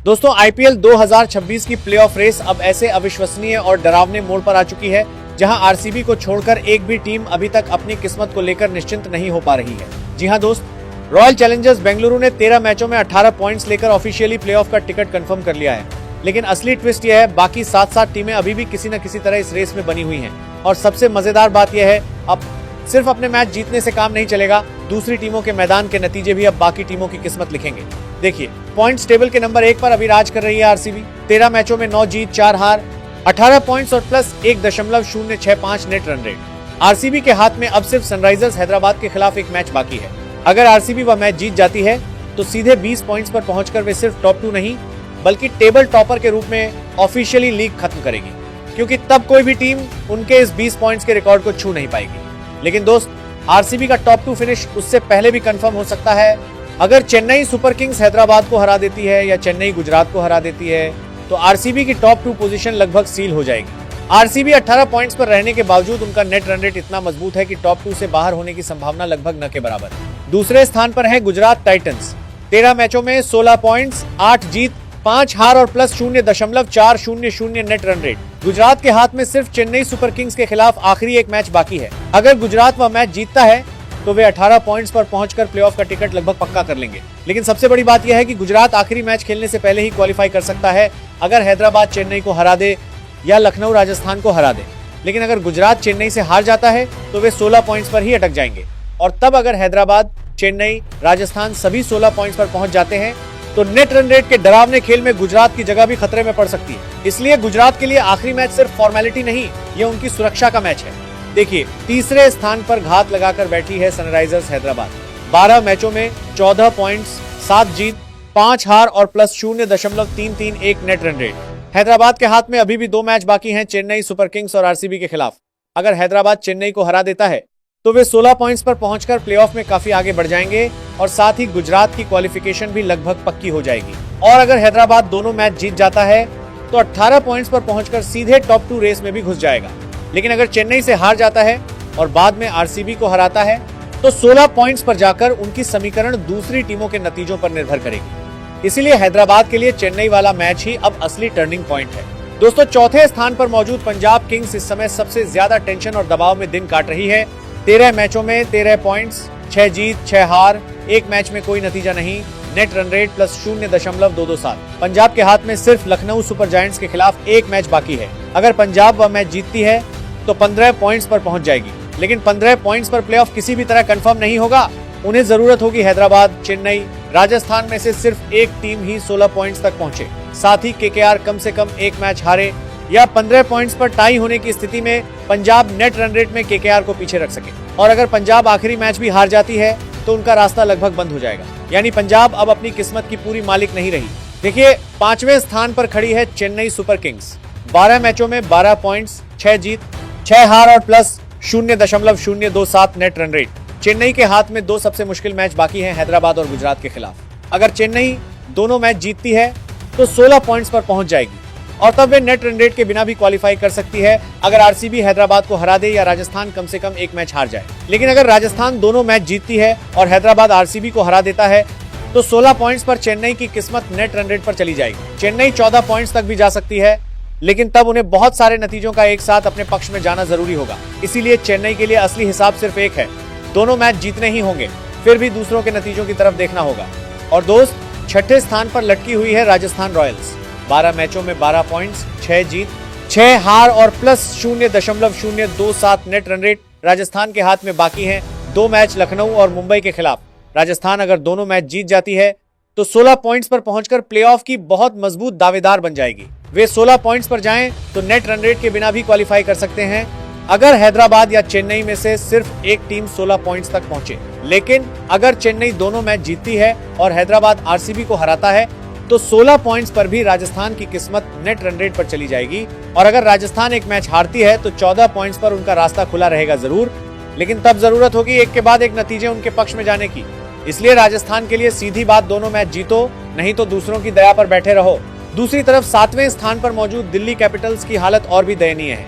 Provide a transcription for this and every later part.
दोस्तों आईपीएल 2026 की playoff race अब ऐसे अविश्वसनीय और डरावने मोड़ पर आ चुकी है जहां आरसीबी को छोड़कर एक भी टीम अभी तक अपनी किस्मत को लेकर निश्चिंत नहीं हो पा रही है। जी हां दोस्त, रॉयल चैलेंजर्स बेंगलुरु ने 13 मैचों में 18 पॉइंट्स लेकर ऑफिशियली प्लेऑफ का टिकट कंफर्म कर लिया है। लेकिन असली ट्विस्ट यह है, बाकी 7 टीमें अभी भी किसी न किसी तरह इस रेस में बनी हुई हैं। और सबसे मजेदार बात यह है, अब सिर्फ अपने मैच जीतने से काम नहीं चलेगा, दूसरी टीमों के मैदान के नतीजे भी अब बाकी टीमों की किस्मत लिखेंगे। देखिए, पॉइंट्स टेबल के नंबर 1 पर अभी राज कर रही है आरसीबी। 13 मैचों में 9 जीत 4 हार, 18 पॉइंट्स और plus 1.065 net run rate. RCB के हाथ में अब सिर्फ सनराइजर्स हैदराबाद के खिलाफ एक मैच बाकी है। अगर आरसीबी वह मैच जीत जाती है तो सीधे 20 पॉइंट्स पर पहुंचकर वे सिर्फ टॉप 2 नहीं बल्कि टेबल टॉपर के रूप में ऑफिशियली लीग खत्म करेगी, क्योंकि तब कोई भी टीम उनके इस 20 पॉइंट्स के रिकॉर्ड को छू नहीं पाएगी। लेकिन दोस्त, आरसीबी का टॉप 2 फिनिश उससे पहले भी कंफर्म हो सकता है। अगर चेन्नई सुपर किंग्स हैदराबाद को हरा देती है या चेन्नई गुजरात को हरा देती है तो आरसीबी की टॉप 2 पोजीशन लगभग सील हो जाएगी। आरसीबी 18 पॉइंट्स पर रहने के बावजूद उनका नेट रन रेट इतना मजबूत है कि टॉप 2 से बाहर होने की संभावना लगभग न के बराबर है। दूसरे स्थान पर है गुजरात टाइटंस। 13 मैचों में 16 पॉइंट्स, 8 जीत, 5 हार और plus 0.400 net run rate. Gujarat के हाथ में सिर्फ चेन्नई सुपर किंग्स के खिलाफ आखिरी एक मैच बाकी है। अगर गुजरात वह मैच जीतता है तो वे 18 पॉइंट्स पर पहुंचकर प्लेऑफ का टिकट लगभग पक्का कर लेंगे। लेकिन सबसे बड़ी बात यह है कि गुजरात आखिरी मैच खेलने से पहले ही क्वालिफाई कर सकता है अगर हैदराबाद चेन्नई को हरा दे या लखनऊ राजस्थान को हरा दे। लेकिन अगर गुजरात चेन्नई से हार जाता है तो वे 16 पॉइंट्स पर ही अटक जाएंगे। और तब अगर हैदराबाद, चेन्नई, राजस्थान सभी 16 पॉइंट्स पर पहुंच जाते हैं तो नेट रन रेट के डरावने खेल में गुजरात की जगह भी खतरे में पड़ सकती है। इसलिए गुजरात के लिए आखिरी मैच सिर्फ फॉर्मेलिटी नहीं, ये उनकी सुरक्षा का मैच है। देखिए, तीसरे स्थान पर घात लगाकर बैठी है सनराइजर्स हैदराबाद। 12 मैचों में 14 पॉइंट्स, 7 जीत, 5 हार और plus 0.331 net run rate. Hyderabad के हाथ में अभी भी 2 मैच बाकी हैं, चेन्नई सुपर किंग्स और आरसीबी के खिलाफ। अगर हैदराबाद चेन्नई को हरा देता है तो वे 16 पॉइंट्स पर पहुंचकर प्लेऑफ में काफी आगे बढ़ जाएंगे और साथ ही गुजरात की क्वालिफिकेशन भी लगभग पक्की हो जाएगी। और अगर हैदराबाद दोनों मैच जीत जाता है तो 18 पॉइंट्स पर पहुंचकर सीधे टॉप 2 रेस में भी घुस जाएगा। लेकिन अगर चेन्नई से हार जाता है और बाद में आरसीबी को हराता है तो 16 पॉइंट्स पर जाकर उनकी समीकरण दूसरी टीमों के नतीजों पर निर्भर करेगी। इसीलिए हैदराबाद के लिए चेन्नई वाला मैच ही अब असली टर्निंग पॉइंट है। दोस्तों, चौथे स्थान पर मौजूद पंजाब किंग्स इस समय सबसे ज्यादा टेंशन और दबाव में दिन काट रही है। 13 मैचों में 13 पॉइंट्स, 6 जीत, 6 हार, एक मैच में कोई नतीजा नहीं, net run rate plus 0.227। Punjab के हाथ में सिर्फ लखनऊ सुपर जायंट्स के खिलाफ एक मैच बाकी है। अगर पंजाब वह मैच जीतती है तो 15 पॉइंट्स पर पहुंच जाएगी। लेकिन 15 पॉइंट्स पर प्लेऑफ किसी भी तरह कंफर्म नहीं होगा। उन्हें जरूरत होगी हैदराबाद, चेन्नई, राजस्थान में से सिर्फ एक टीम ही 16 पॉइंट्स तक पहुंचे। साथ ही केकेआर कम से कम एक मैच हारे या 15 पॉइंट्स पर टाई होने की स्थिति में पंजाब नेट रन रेट में केकेआर को पीछे रख सके। और अगर पंजाब आखिरी मैच भी हार जाती है तो उनका रास्ता लगभग बंद हो जाएगा। यानी पंजाब अब अपनी किस्मत की पूरी मालिक नहीं रही। देखिए, 5वें स्थान पर खड़ी है चेन्नई सुपर किंग्स। 12 मैचों में 12 पॉइंट्स, 6 जीत, 6 हार और plus 0.027 net run rate. Chennai के हाथ में 2 सबसे मुश्किल मैच बाकी हैं, हैदराबाद और गुजरात के खिलाफ। अगर चेन्नई दोनों मैच जीतती है तो 16 पॉइंट्स पर पहुंच जाएगी और तब वे नेट रन रेट के बिना भी क्वालिफाई कर सकती है अगर आरसीबी हैदराबाद को हरा दे या राजस्थान कम से कम एक मैच हार जाए। लेकिन अगर राजस्थान दोनों मैच जीतती है और हैदराबाद आरसीबी को हरा देता है तो 16 पॉइंट्स पर चेन्नई की किस्मत नेट रन रेट पर चली जाएगी। चेन्नई 14 पॉइंट्स तक भी जा सकती है, लेकिन तब उन्हें बहुत सारे नतीजों का एक साथ अपने पक्ष में जाना जरूरी होगा। इसीलिए चेन्नई के लिए असली हिसाब सिर्फ एक है, दोनों मैच जीतने ही होंगे, फिर भी दूसरों के नतीजों की तरफ देखना होगा। और दोस्त, 6ठे स्थान पर लटकी हुई है राजस्थान रॉयल्स। 12 मैचों में 12 पॉइंट्स, 6 जीत, 6 हार और plus 0.027 net run rate. Rajasthan के हाथ में बाकी हैं 2 मैच लखनऊ और मुंबई के खिलाफ। राजस्थान अगर दोनों मैच जीत जाती है तो 16 पॉइंट्स पर पहुंचकर प्लेऑफ की बहुत मजबूत दावेदार बन जाएगी। वे 16 पॉइंट्स पर जाएं तो नेट रन रेट के बिना भी क्वालिफाई कर सकते हैं अगर हैदराबाद या चेन्नई में से सिर्फ एक टीम 16 पॉइंट्स तक पहुंचे। लेकिन अगर चेन्नई दोनों मैच जीतती है और हैदराबाद आरसीबी को हराता है तो 16 पॉइंट्स पर भी राजस्थान की किस्मत नेट रन रेट पर चली जाएगी। और अगर राजस्थान एक मैच हारती है तो 14 पॉइंट्स पर उनका रास्ता खुला रहेगा जरूर, लेकिन तब जरूरत होगी एक के बाद एक नतीजे उनके पक्ष में जाने की। इसलिए राजस्थान के लिए सीधी बात, दोनों मैच जीतो, नहीं तो दूसरों की दया पर बैठे रहो। दूसरी तरफ 7वें स्थान पर मौजूद दिल्ली कैपिटल्स की हालत और भी दयनीय है।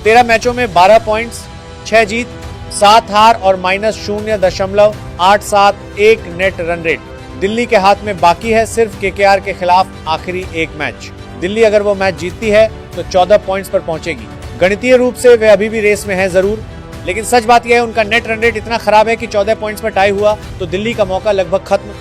13 मैचों में 12 पॉइंट्स, 6 जीत, 7 हार और -0.871 नेट रन रेट। दिल्ली के हाथ में बाकी है सिर्फ केकेआर के खिलाफ आखिरी एक मैच। दिल्ली अगर वो मैच जीतती है तो 14 पॉइंट्स पर पहुंचेगी। गणितीय रूप से वे अभी भी रेस में है जरूर, लेकिन सच बात यह है उनका नेट रन रेट इतना खराब है कि 14 पॉइंट्स पर टाई हुआ तो दिल्ली का मौका लगभग खत्म।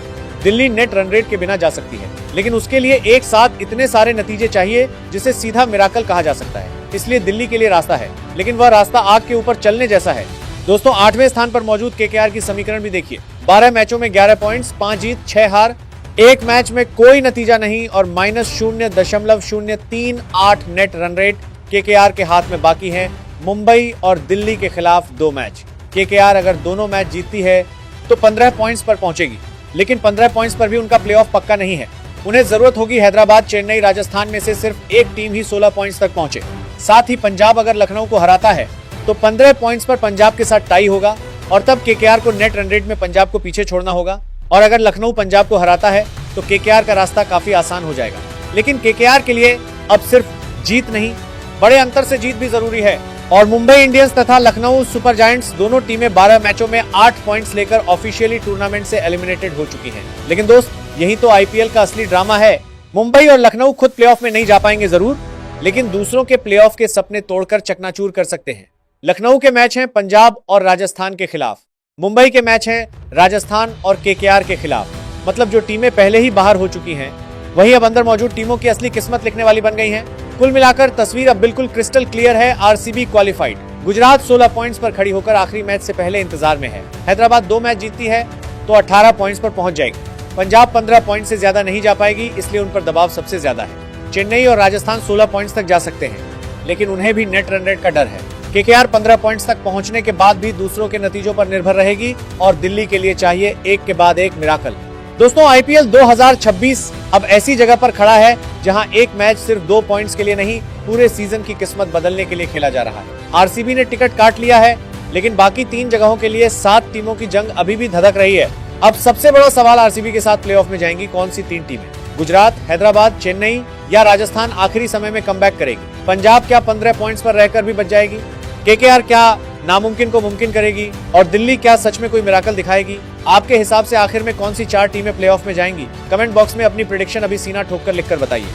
दिल्ली नेट रन रेट के बिना जा सकती है, लेकिन उसके लिए एक साथ इतने सारे नतीजे चाहिए जिसे सीधा मिराकल कहा जा सकता है। इसलिए दिल्ली के लिए रास्ता है, लेकिन वह रास्ता आग के ऊपर चलने जैसा है। दोस्तों 8वें स्थान पर मौजूद केकेआर की समीकरण भी देखिए। 12 मैचों में 11 पॉइंट्स, 5 जीत 6 हार, एक मैच में कोई नतीजा नहीं और -0.038 नेट रन रेट केकेआर के हाथ में बाकी है। मुंबई और दिल्ली के खिलाफ 2 मैच। केकेआर अगर दोनों मैच जीतती है तो 15 पॉइंट्स पर पहुंचेगी, लेकिन 15 पॉइंट्स पर भी उनका प्लेऑफ पक्का नहीं है। उन्हें जरूरत होगी हैदराबाद, चेन्नई, राजस्थान में से सिर्फ एक टीम ही 16 पॉइंट्स तक पहुंचे। साथ ही पंजाब अगर लखनऊ को हराता है तो 15 पॉइंट्स पर पंजाब के साथ टाई होगा और तब केकेआर को नेट रन रेट में पंजाब को पीछे छोड़ना होगा। और अगर लखनऊ पंजाब को हराता है तो केकेआर का रास्ता काफी आसान हो जाएगा। लेकिन केकेआर के लिए अब सिर्फ जीत नहीं, बड़े अंतर से जीत भी जरूरी है। और मुंबई इंडियंस तथा लखनऊ सुपर जायंट्स दोनों टीमें 12 मैचों में 8 पॉइंट्स लेकर ऑफिशियली टूर्नामेंट से एलिमिनेटेड हो चुकी हैं। लेकिन दोस्त यही तो आईपीएल का असली ड्रामा है। मुंबई और लखनऊ खुद प्लेऑफ में नहीं जा पाएंगे जरूर, लेकिन दूसरों के प्लेऑफ के सपने तोड़कर चकनाचूर कर सकते हैं। लखनऊ के मैच हैं पंजाब और राजस्थान के खिलाफ, मुंबई के मैच हैं राजस्थान और केकेआर के खिलाफ। मतलब जो टीमें पहले ही बाहर हो चुकी हैं वही अब अंदर मौजूद टीमों की असली किस्मत लिखने वाली बन गई हैं। कुल मिलाकर तस्वीर अब बिल्कुल क्रिस्टल क्लियर है। RCB qualified. गुजरात 16 पॉइंट्स पर खड़ी होकर आखिरी मैच से पहले इंतजार में है। हैदराबाद 2 मैच जीतती है तो 18 पॉइंट्स पर पहुंच जाएगी। पंजाब 15 पॉइंट से ज्यादा नहीं जा पाएगी, इसलिए उन पर दबाव सबसे ज्यादा है। चेन्नई और राजस्थान 16 पॉइंट्स तक जा सकते हैं, लेकिन उन्हें भी नेट रन रेट का डर है। केकेआर 15 पॉइंट्स तक पहुंचने के बाद भी दूसरों के नतीजों पर निर्भर रहेगी और दिल्ली के लिए चाहिए एक के बाद एक मिराकल। दोस्तों आईपीएल 2026 अब ऐसी जगह पर खड़ा है जहां एक मैच सिर्फ 2 पॉइंट्स के लिए नहीं, पूरे सीजन की किस्मत बदलने के लिए खेला जा रहा है। आरसीबी ने टिकट काट लिया है, लेकिन बाकी 3 जगहों के लिए 7 टीमों की जंग अभी भी धधक रही है। अब सबसे बड़ा सवाल आरसीबी के साथ प्लेऑफ में जाएंगी कौन सी 3 टीमें? गुजरात, हैदराबाद, चेन्नई या राजस्थान आखिरी समय में कमबैक करेगी? पंजाब क्या 15 पॉइंट्स पर रहकर भी बच जाएगी? केकेआर क्या नामुमकिन को मुमकिन करेगी? और दिल्ली क्या सच में कोई मिराकल दिखाएगी? आपके हिसाब से आखिर में कौन सी 4 टीमें प्लेऑफ में जाएंगी? कमेंट बॉक्स में अपनी प्रेडिक्शन अभी सीना ठोककर लिखकर बताइए।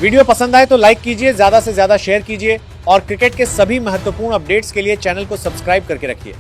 वीडियो पसंद आए तो लाइक कीजिए, ज्यादा से ज्यादा शेयर कीजिए और क्रिकेट के सभी महत्वपूर्ण अपडेट्स के लिए चैनल को सब्सक्राइब करके रखिए।